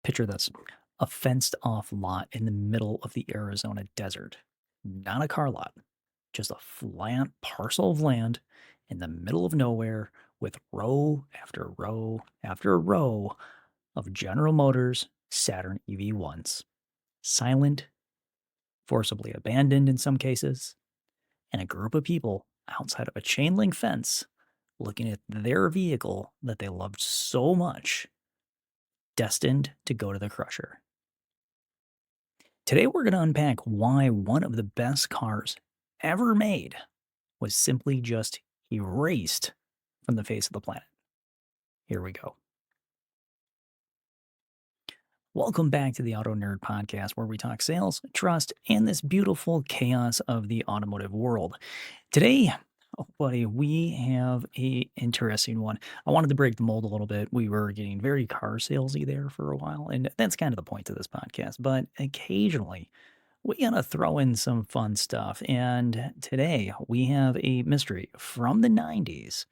Picture this, a fenced off lot in the middle of the Arizona desert. Not a car lot, just a flat parcel of land in the middle of nowhere with row after row after row of General Motors Saturn EV1s. Silent, forcibly abandoned in some cases, and a group of people outside of a chain link fence looking at their vehicle that they loved so much, destined to go to the crusher. Today, we're going to unpack why one of the best cars ever made was simply just erased from the face of the planet. Here we go. Welcome back to the AutoKnerd Podcast, where we talk sales, trust, and this beautiful chaos of the automotive world. Today, buddy, we have a interesting one. I wanted to break the mold a little bit. We were getting very car salesy there for a while, and that's kind of the point of this podcast. But occasionally, we gotta throw in some fun stuff. And today, we have a mystery from the 90s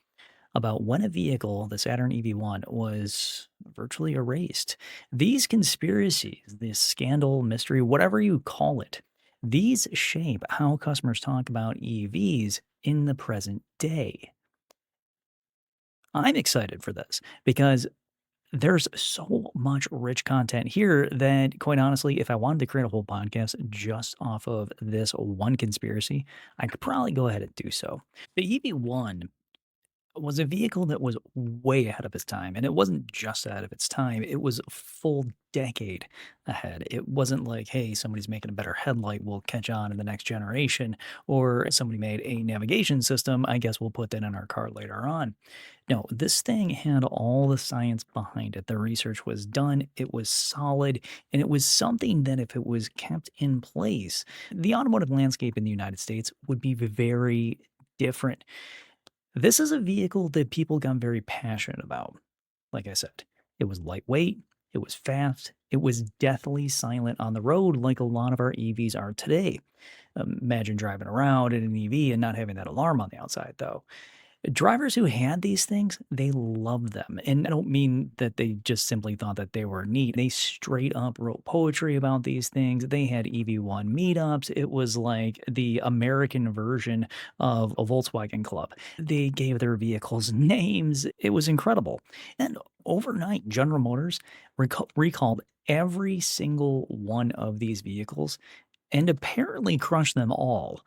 about when a vehicle, the Saturn EV1, was virtually erased. These conspiracies, this scandal, mystery, whatever you call it, these shape how customers talk about EVs in the present day. I'm excited for this because there's so much rich content here that, quite honestly, if I wanted to create a whole podcast just off of this one conspiracy, I could probably go ahead and do so. The EV1 was a vehicle that was way ahead of its time, and it wasn't just ahead of its time, it was a full decade ahead. It wasn't like, "Hey, somebody's making a better headlight, we'll catch on in the next generation," or somebody made a navigation system, I guess we'll put that in our car later on. No, this thing had all the science behind it. The research was done, it was solid, and it was something that if it was kept in place, the automotive landscape in the United States would be very different. This is a vehicle that people got very passionate about. Like I said, it was lightweight, it was fast, it was deathly silent on the road like a lot of our EVs are today. Imagine driving around in an EV and not having that alarm on the outside, though. Drivers who had these things, they loved them. And I don't mean that they just simply thought that they were neat. They straight up wrote poetry about these things. They had EV1 meetups. It was like the American version of a Volkswagen Club. They gave their vehicles names. It was incredible. And overnight, General Motors recalled every single one of these vehicles and apparently crushed them all.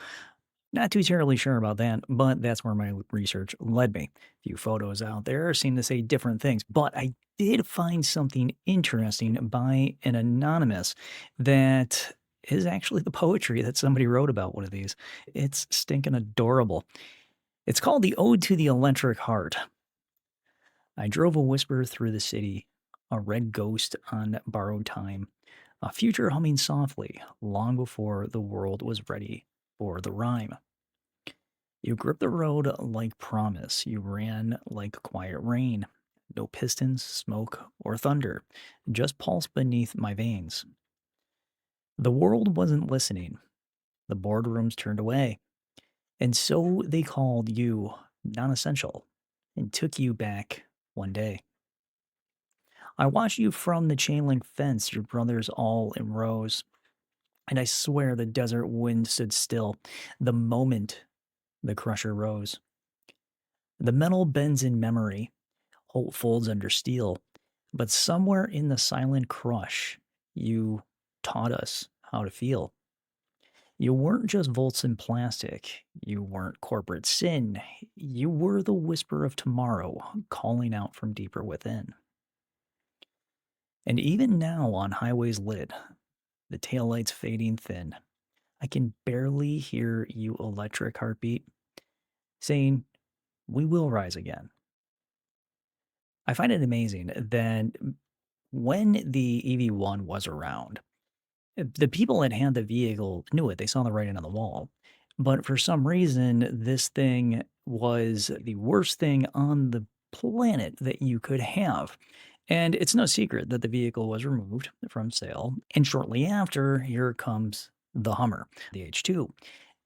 Not too terribly sure about that, but that's where my research led me. A few photos out there seem to say different things, but I did find something interesting by an anonymous that is actually the poetry that somebody wrote about one of these. It's stinking adorable. It's called The Ode to the Electric Heart. I drove a whisper through the city, a red ghost on borrowed time, a future humming softly long before the world was ready for the rhyme. You gripped the road like promise. You ran like quiet rain. No pistons, smoke, or thunder, just pulse beneath my veins. The world wasn't listening. The boardrooms turned away. And so they called you non essential and took you back one day. I watched you from the chain link fence, your brothers all in rows. And I swear the desert wind stood still the moment the crusher rose. The metal bends in memory, hope folds under steel, but somewhere in the silent crush, you taught us how to feel. You weren't just volts in plastic. You weren't corporate sin. You were the whisper of tomorrow calling out from deeper within. And even now on highways lit, the taillights fading thin, I can barely hear you electric heartbeat saying, "We will rise again." I find it amazing that when the EV1 was around, the people that had the vehicle knew it. They saw the writing on the wall. But for some reason, this thing was the worst thing on the planet that you could have. And it's no secret that the vehicle was removed from sale. And shortly after, here comes the Hummer, the H2.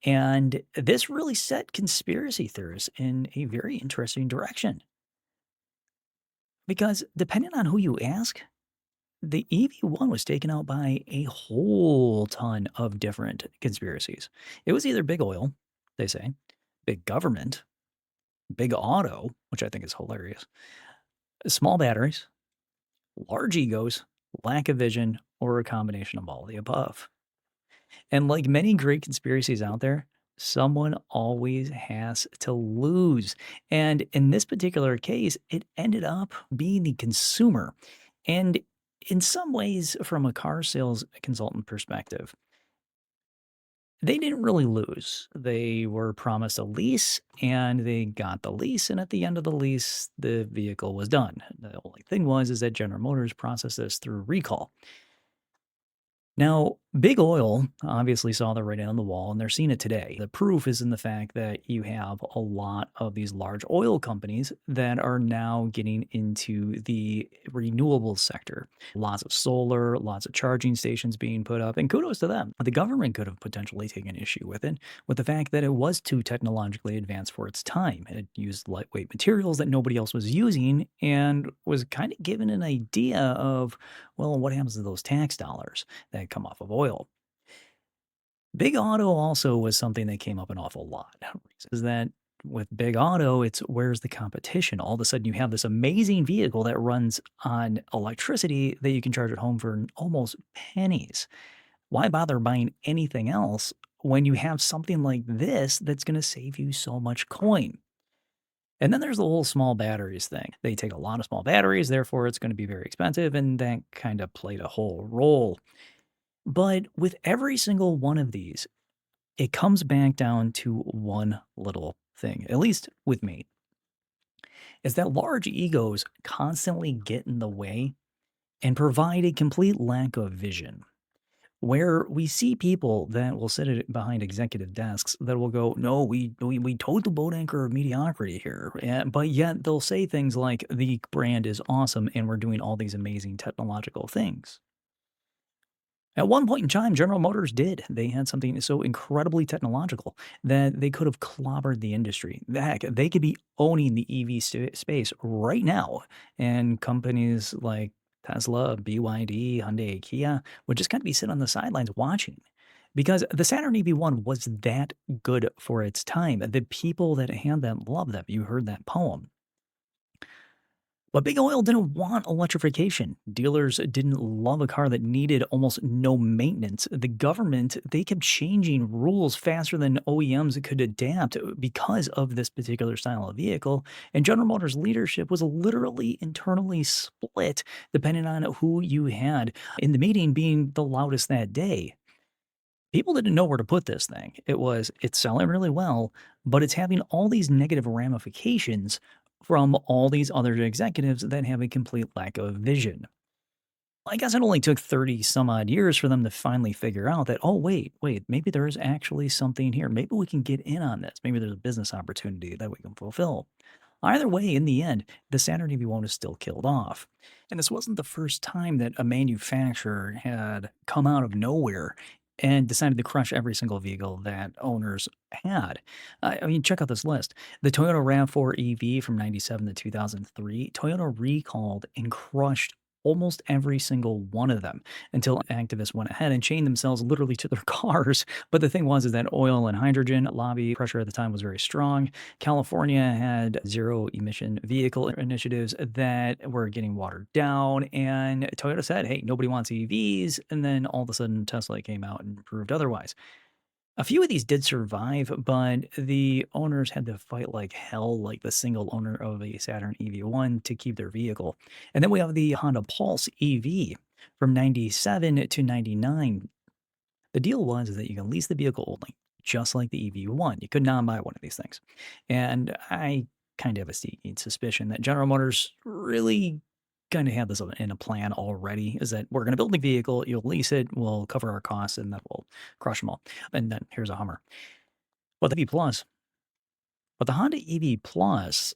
And this really set conspiracy theorists in a very interesting direction. Because depending on who you ask, the EV1 was taken out by a whole ton of different conspiracies. It was either big oil, they say, big government, big auto, which I think is hilarious, small batteries, large egos, lack of vision, or a combination of all of the above. And like many great conspiracies out there, someone always has to lose. And in this particular case, it ended up being the consumer. And in some ways, from a car sales consultant perspective, they didn't really lose. They were promised a lease and they got the lease. And at the end of the lease, the vehicle was done. The only thing was is that General Motors processed this through recall. Now, big oil obviously saw the writing on the wall, and they're seeing it today. The proof is in the fact that you have a lot of these large oil companies that are now getting into the renewable sector. Lots of solar, lots of charging stations being put up, and kudos to them. The government could have potentially taken issue with it, with the fact that it was too technologically advanced for its time. It used lightweight materials that nobody else was using and was kind of given an idea of, well, what happens to those tax dollars that come off of oil? Big auto also was something that came up an awful lot. Is that with big auto, it's where's the competition? All of a sudden, you have this amazing vehicle that runs on electricity that you can charge at home for almost pennies. Why bother buying anything else when you have something like this that's going to save you so much coin? And then there's the whole small batteries thing. They take a lot of small batteries, therefore it's going to be very expensive, and that kind of played a whole role. But with every single one of these, it comes back down to one little thing, at least with me, is that large egos constantly get in the way and provide a complete lack of vision. Where we see people that will sit behind executive desks that will go, no, we towed the boat anchor of mediocrity here. But yet they'll say things like the brand is awesome and we're doing all these amazing technological things. At one point in time, General Motors did. They had something so incredibly technological that they could have clobbered the industry. Heck, they could be owning the EV space right now. And companies like Tesla, BYD, Hyundai, Kia would just kind of be sitting on the sidelines watching. Because the Saturn EV1 was that good for its time. The people that had them loved them. You heard that poem. But big oil didn't want electrification. Dealers didn't love a car that needed almost no maintenance. The government, they kept changing rules faster than OEMs could adapt because of this particular style of vehicle. And General Motors leadership was literally internally split depending on who you had in the meeting being the loudest that day. People didn't know where to put this thing. It's selling really well, but it's having all these negative ramifications from all these other executives that have a complete lack of vision. I guess it only took 30 some odd years for them to finally figure out that, oh, wait, maybe there is actually something here. Maybe we can get in on this. Maybe there's a business opportunity that we can fulfill. Either way, in the end, the Saturn EV1 is still killed off. And this wasn't the first time that a manufacturer had come out of nowhere and decided to crush every single vehicle that owners had. I mean, check out this list. The Toyota RAV4 EV from 97 to 2003, Toyota recalled and crushed almost every single one of them until activists went ahead and chained themselves literally to their cars. But the thing was is that oil and hydrogen lobby pressure at the time was very strong. California had zero emission vehicle initiatives that were getting watered down. And Toyota said, hey, nobody wants EVs. And then all of a sudden Tesla came out and proved otherwise. A few of these did survive, but the owners had to fight like hell, like the single owner of a Saturn EV1 to keep their vehicle. And then we have the Honda Pulse EV from 97 to 99. The deal was is that you can lease the vehicle only, just like the EV1. You could not buy one of these things. And I kind of have a sneaking suspicion that General Motors really kind of had this in a plan already, is that we're going to build the vehicle, you'll lease it, we'll cover our costs, and then we'll crush them all. And then here's a Hummer. But the EV Plus, but the Honda EV Plus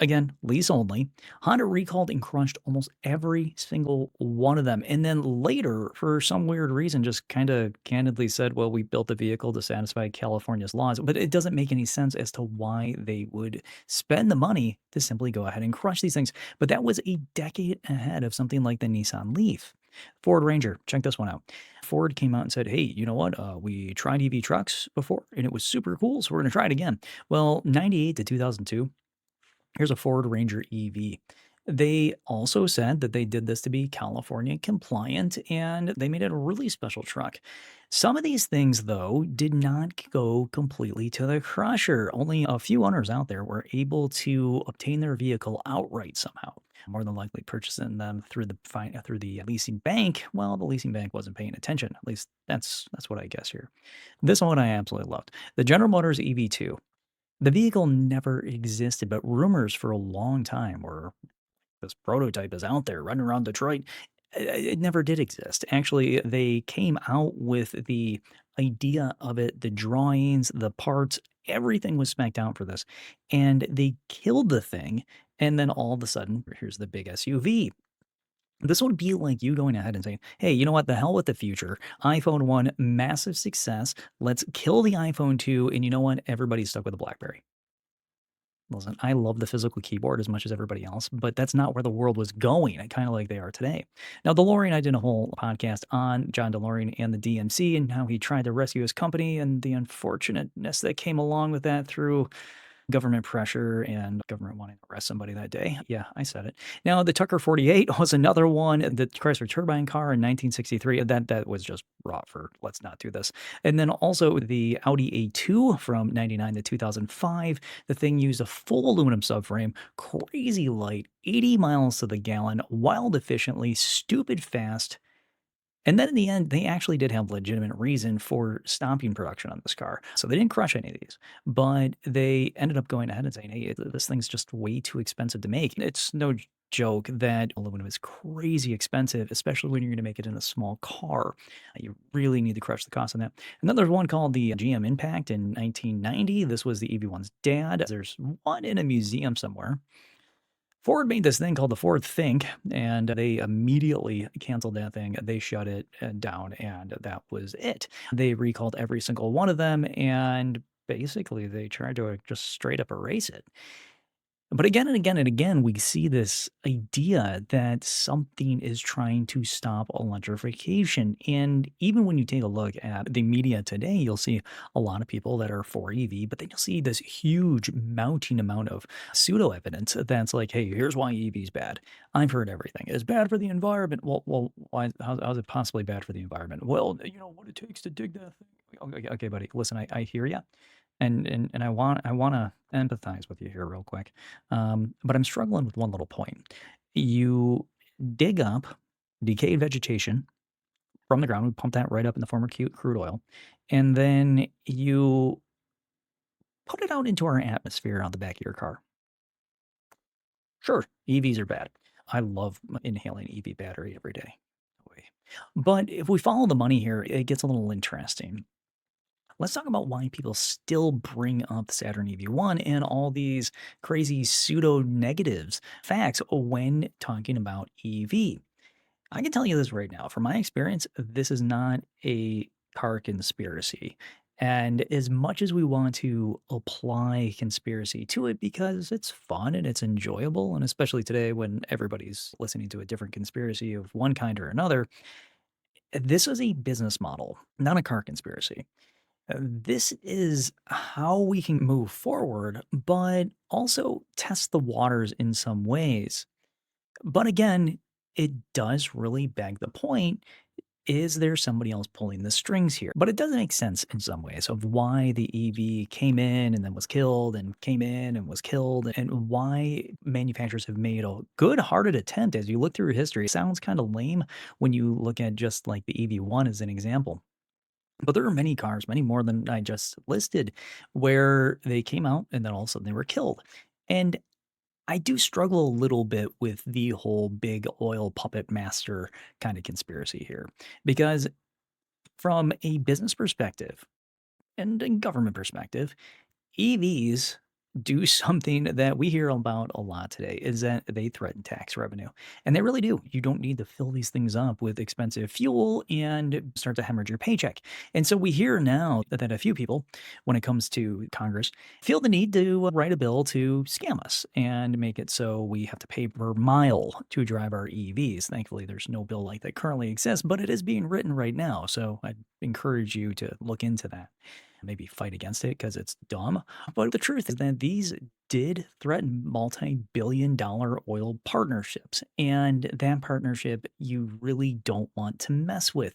Again, lease only. Honda recalled and crushed almost every single one of them. And then later, for some weird reason, just kind of candidly said, well, we built the vehicle to satisfy California's laws. But it doesn't make any sense as to why they would spend the money to simply go ahead and crush these things. But that was a decade ahead of something like the Nissan Leaf. Ford Ranger, check this one out. Ford came out and said, hey, you know what? We tried EV trucks before and it was super cool. So we're going to try it again. Well, 98 to 2002. Here's a Ford Ranger EV. They also said that they did this to be California compliant and they made it a really special truck. Some of these things, though, did not go completely to the crusher. Only a few owners out there were able to obtain their vehicle outright somehow. More than likely purchasing them through the leasing bank. Well, the leasing bank wasn't paying attention. At least that's what I guess here. This one I absolutely loved. The General Motors EV2. The vehicle never existed, but rumors for a long time were this prototype is out there running around Detroit. It never did exist. Actually, they came out with the idea of it, the drawings, the parts, everything was spec'd out for this. And they killed the thing. And then all of a sudden, here's the big SUV. This would be like you going ahead and saying, hey, you know what? The hell with the future. iPhone 1, massive success. Let's kill the iPhone 2. And you know what? Everybody's stuck with a Blackberry. Listen, I love the physical keyboard as much as everybody else, but that's not where the world was going, kind of like they are today. Now, DeLorean, I did a whole podcast on John DeLorean and the DMC and how he tried to rescue his company and the unfortunateness that came along with that through government pressure and government wanting to arrest somebody that day. Yeah, I said it. Now, the Tucker 48 was another one, the Chrysler Turbine car in 1963. That was just raw for let's not do this. And then also the Audi A2 from 99 to 2005. The thing used a full aluminum subframe, crazy light, 80 miles to the gallon, wild efficiently, stupid fast, and then in the end, they actually did have legitimate reason for stopping production on this car. So they didn't crush any of these, but they ended up going ahead and saying, hey, this thing's just way too expensive to make. It's no joke that aluminum is crazy expensive, especially when you're going to make it in a small car. You really need to crush the cost on that. And then there's one called the GM Impact in 1990. This was the EV1's dad. There's one in a museum somewhere. Ford made this thing called the Ford Think, and they immediately canceled that thing. They shut it down, and that was it. They recalled every single one of them, and basically they tried to just straight up erase it. But again and again and again, we see this idea that something is trying to stop electrification. And even when you take a look at the media today, you'll see a lot of people that are for EV, but then you'll see this huge mounting amount of pseudo evidence that's like, hey, here's why EV is bad. I've heard everything. It's bad for the environment. Well, why? How's it possibly bad for the environment? Well, you know what it takes to dig that thing. Okay, buddy. Listen, I hear you. And I wanna empathize with you here real quick, but I'm struggling with one little point. You dig up decayed vegetation from the ground, we pump that right up in the form of crude oil, and then you put it out into our atmosphere on the back of your car. Sure, EVs are bad. I love inhaling EV battery every day. But if we follow the money here, it gets a little interesting. Let's talk about why people still bring up Saturn EV1 and all these crazy pseudo negatives facts when talking about EV. I can tell you this right now. From my experience, this is not a car conspiracy. And as much as we want to apply conspiracy to it because it's fun and it's enjoyable, and especially today when everybody's listening to a different conspiracy of one kind or another, this is a business model, not a car conspiracy. This is how we can move forward, but also test the waters in some ways. But again, it does really beg the point, is there somebody else pulling the strings here? But it does make sense in some ways of why the EV came in and then was killed and came in and was killed and why manufacturers have made a good-hearted attempt as you look through history. It sounds kind of lame when you look at just like the EV1 as an example. But there are many cars, many more than I just listed, where they came out and then all of a sudden they were killed. And I do struggle a little bit with the whole big oil puppet master kind of conspiracy here. Because from a business perspective and a government perspective, EVs do something that we hear about a lot today is that they threaten tax revenue. And they really do. You don't need to fill these things up with expensive fuel and start to hemorrhage your paycheck. And so we hear now that a few people, when it comes to Congress, feel the need to write a bill to scam us and make it so we have to pay per mile to drive our EVs. Thankfully, there's no bill like that currently exists, but it is being written right now. So I'd encourage you to look into that, maybe fight against it because it's dumb. But the truth is that these did threaten multi-billion-dollar oil partnerships. And that partnership you really don't want to mess with.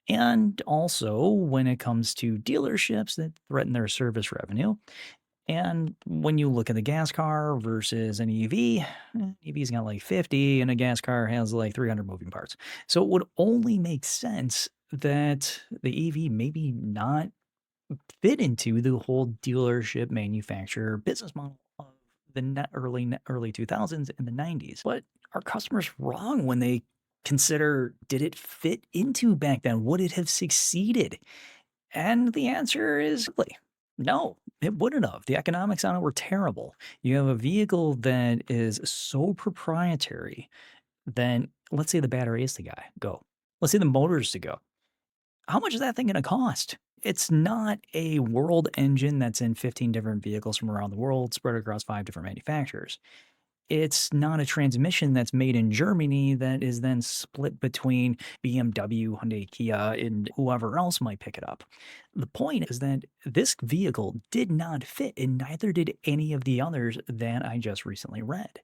And also, when it comes to dealerships that threaten their service revenue, and when you look at the gas car versus an EV, EV's got like 50 and a gas car has like 300 moving parts. So it would only make sense that the EV maybe not fit into the whole dealership manufacturer business model of the early 2000s and the 90s. But are customers wrong when they consider, did it fit into back then? Would it have succeeded? And the answer is no, it wouldn't have. The economics on it were terrible. You have a vehicle that is so proprietary, then let's say the battery is to go. Let's say the motor is to go. How much is that thing going to cost? It's not a world engine that's in 15 different vehicles from around the world spread across 5 different manufacturers. It's not a transmission that's made in Germany that is then split between BMW, Hyundai, Kia, and whoever else might pick it up. The point is that this vehicle did not fit, and neither did any of the others that I just recently read.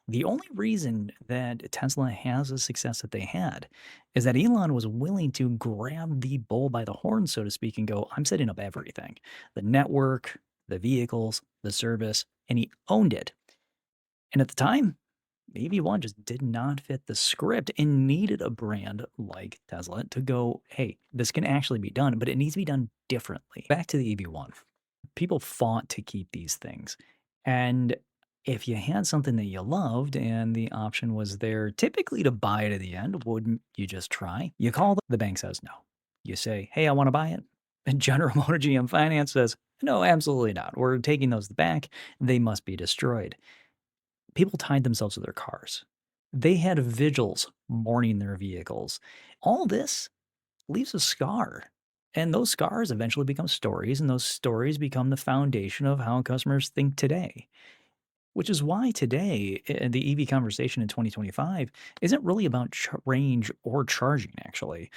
The only reason that Tesla has the success that they had is that Elon was willing to grab the bull by the horn, so to speak, and go, I'm setting up everything, the network, the vehicles, the service, and he owned it. And at the time, EV1 just did not fit the script and needed a brand like Tesla to go, hey, this can actually be done, but it needs to be done differently. Back to the EV1. People fought to keep these things. And if you had something that you loved and the option was there typically to buy it at the end, wouldn't you just try? You call the bank says no. You say, hey, I want to buy it. And General Motor GM Finance says, no, absolutely not. We're taking those back. They must be destroyed. People tied themselves to their cars. They had vigils mourning their vehicles. All this leaves a scar. And those scars eventually become stories, and those stories become the foundation of how customers think today. Which is why today, the EV conversation in 2025 isn't really about range or charging, actually.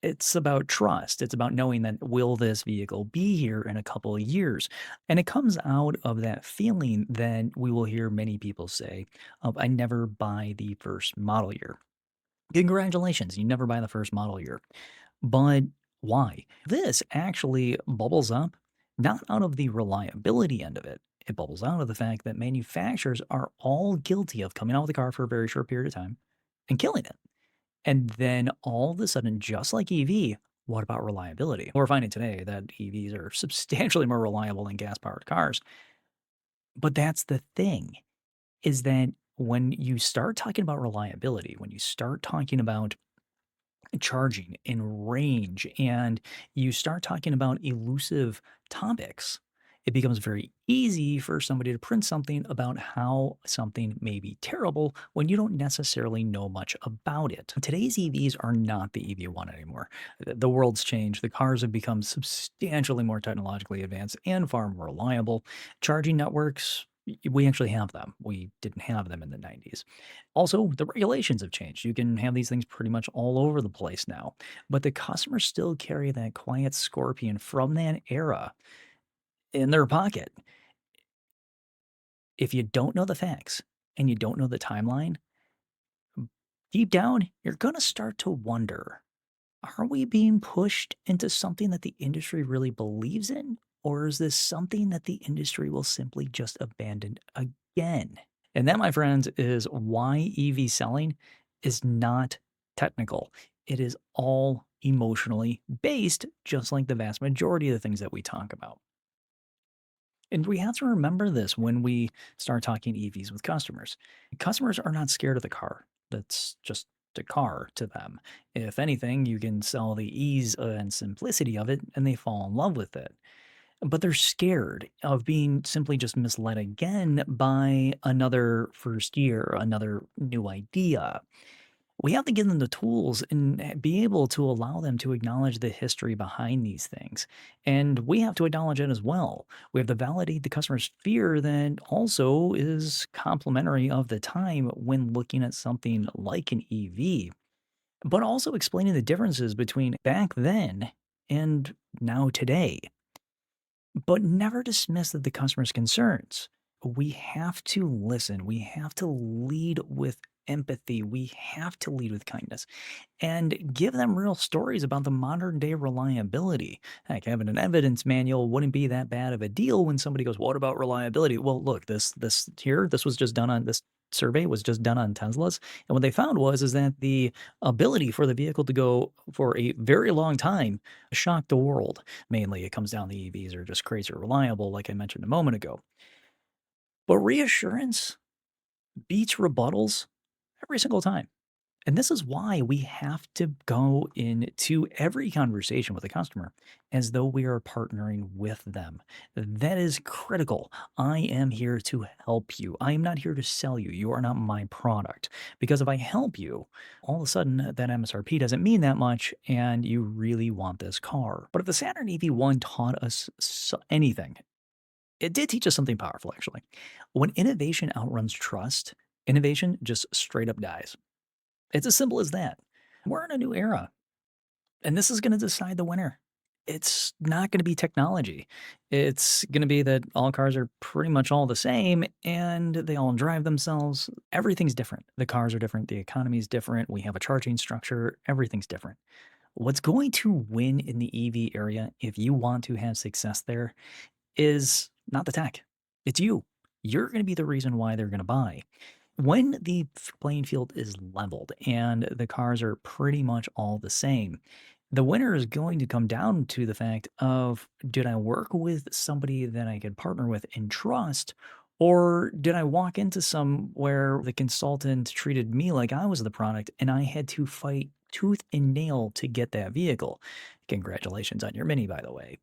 It's about trust. It's about knowing that will this vehicle be here in a couple of years? And it comes out of that feeling that we will hear many people say, I never buy the first model year. Congratulations, you never buy the first model year. But why? This actually bubbles up not out of the reliability end of it. It bubbles out of the fact that manufacturers are all guilty of coming out with a car for a very short period of time and killing it. And then all of a sudden, just like EV, what about reliability? We're finding today that EVs are substantially more reliable than gas-powered cars. But that's the thing, is that when you start talking about reliability, when you start talking about charging and range, and you start talking about elusive topics, it becomes very easy for somebody to print something about how something may be terrible when you don't necessarily know much about it. Today's EVs are not the EV1 anymore. The world's changed. The cars have become substantially more technologically advanced and far more reliable. Charging networks, we actually have them. We didn't have them in the 90s. Also, the regulations have changed. You can have these things pretty much all over the place now. But the customers still carry that quiet scorpion from that era in their pocket. If you don't know the facts and you don't know the timeline, deep down, you're going to start to wonder, are we being pushed into something that the industry really believes in? Or is this something that the industry will simply just abandon again? And that, my friends, is why EV selling is not technical. It is all emotionally based, just like the vast majority of the things that we talk about. And we have to remember this when we start talking EVs with customers. Customers are not scared of the car. That's just a car to them. If anything, you can sell the ease and simplicity of it and they fall in love with it. but they're scared of being simply just misled again by another first year, another new idea. We have to give them the tools and be able to allow them to acknowledge the history behind these things. And we have to acknowledge it as well. We have to validate the customer's fear that also is complementary of the time when looking at something like an EV, but also explaining the differences between back then and now today. But never dismiss the customer's concerns. We have to listen. We have to lead with empathy. We have to lead with kindness and give them real stories about the modern day reliability. Heck, having an evidence manual wouldn't be that bad of a deal when somebody goes, "What about reliability?" Well, look, this was just done on this survey was just done on Teslas, and what they found is that the ability for the vehicle to go for a very long time shocked the world. Mainly, it comes down the EVs are just crazy reliable, like I mentioned a moment ago. But reassurance beats rebuttals every single time. And this is why we have to go into every conversation with a customer as though we are partnering with them. That is critical. I am here to help you. I am not here to sell you. You are not my product. Because if I help you, all of a sudden that MSRP doesn't mean that much and you really want this car. But if the Saturn EV1 taught us anything, it did teach us something powerful, actually. When innovation outruns trust, innovation just straight up dies. It's as simple as that. We're in a new era, and this is going to decide the winner. It's not going to be technology. It's going to be that all cars are pretty much all the same and they all drive themselves. Everything's different. The cars are different. The economy is different. We have a charging structure. Everything's different. What's going to win in the EV area, if you want to have success there, is not the tech. It's you. You're going to be the reason why they're going to buy. When the playing field is leveled and the cars are pretty much all the same, the winner is going to come down to the fact of, did I work with somebody that I could partner with and trust, or did I walk into somewhere the consultant treated me like I was the product and I had to fight tooth and nail to get that vehicle? Congratulations on your Mini, by the way.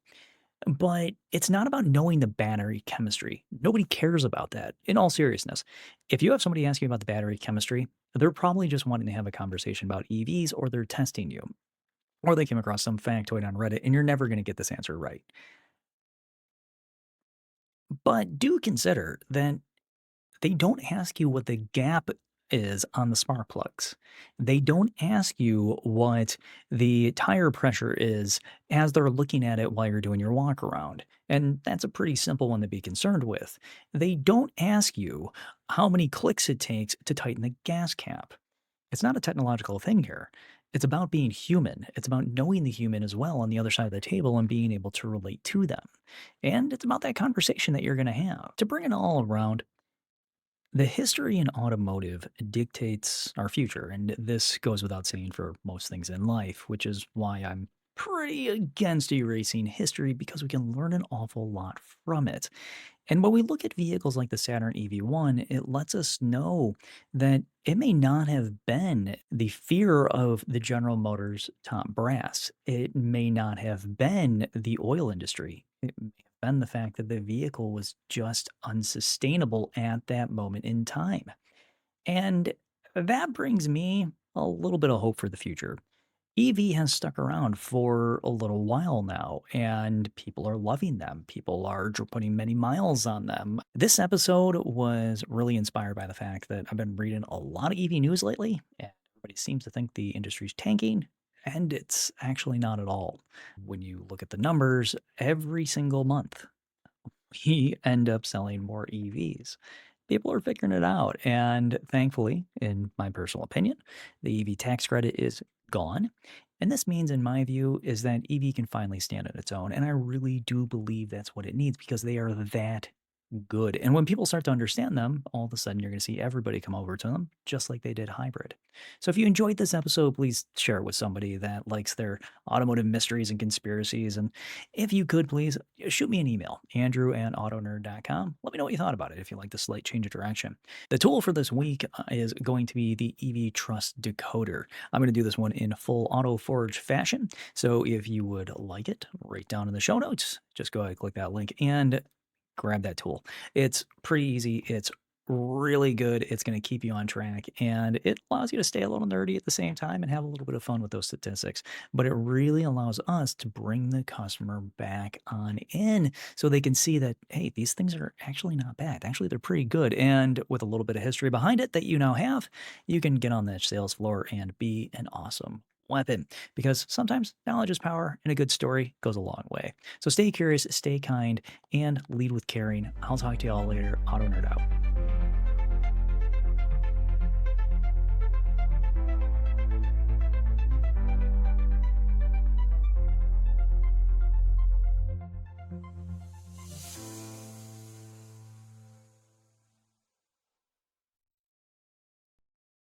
But it's not about knowing the battery chemistry. Nobody cares about that, in all seriousness. If you have somebody ask you about the battery chemistry, they're probably just wanting to have a conversation about EVs, or they're testing you, or they came across some factoid on Reddit, and you're never going to get this answer right. But do consider that they don't ask you what the gap is on the spark plugs. They don't ask you what the tire pressure is as they're looking at it while you're doing your walk around. And that's a pretty simple one to be concerned with. They don't ask you how many clicks it takes to tighten the gas cap. It's not a technological thing here. It's about being human. It's about knowing the human as well on the other side of the table and being able to relate to them. And it's about that conversation that you're going to have. To bring it all around, the history in automotive dictates our future, and this goes without saying for most things in life, which is why I'm pretty against erasing history because we can learn an awful lot from it. And when we look at vehicles like the Saturn EV1, it lets us know that it may not have been the fear of the General Motors top brass. It may not have been the oil industry. It may have been the fact that the vehicle was just unsustainable at that moment in time. And that brings me a little bit of hope for the future. EV has stuck around for a little while now, and people are loving them. People are putting many miles on them. This episode was really inspired by the fact that I've been reading a lot of EV news lately, and everybody seems to think the industry's tanking, and it's actually not at all. When you look at the numbers, every single month, we end up selling more EVs. People are figuring it out. And thankfully, in my personal opinion, the EV tax credit is gone. And this means, in my view, is that EV can finally stand on its own. And I really do believe that's what it needs because they are that good. And when people start to understand them, all of a sudden you're going to see everybody come over to them, just like they did hybrid. So if you enjoyed this episode, please share it with somebody that likes their automotive mysteries and conspiracies. And if you could, please shoot me an email, andrew@autonerd.com. Let me know what you thought about it if you like the slight change of direction. The tool for this week is going to be the EV Trust Decoder. I'm going to do this one in full Auto Forge fashion. So if you would like it, right down in the show notes, just go ahead and click that link and grab that tool. It's pretty easy. It's really good. It's going to keep you on track, and it allows you to stay a little nerdy at the same time and have a little bit of fun with those statistics. But it really allows us to bring the customer back on in so they can see that, hey, these things are actually not bad. Actually, they're pretty good. And with a little bit of history behind it that you now have, you can get on that sales floor and be an awesome weapon, because sometimes knowledge is power and a good story goes a long way. So stay curious, stay kind, and lead with caring. I'll talk to you all later. Auto Nerd out.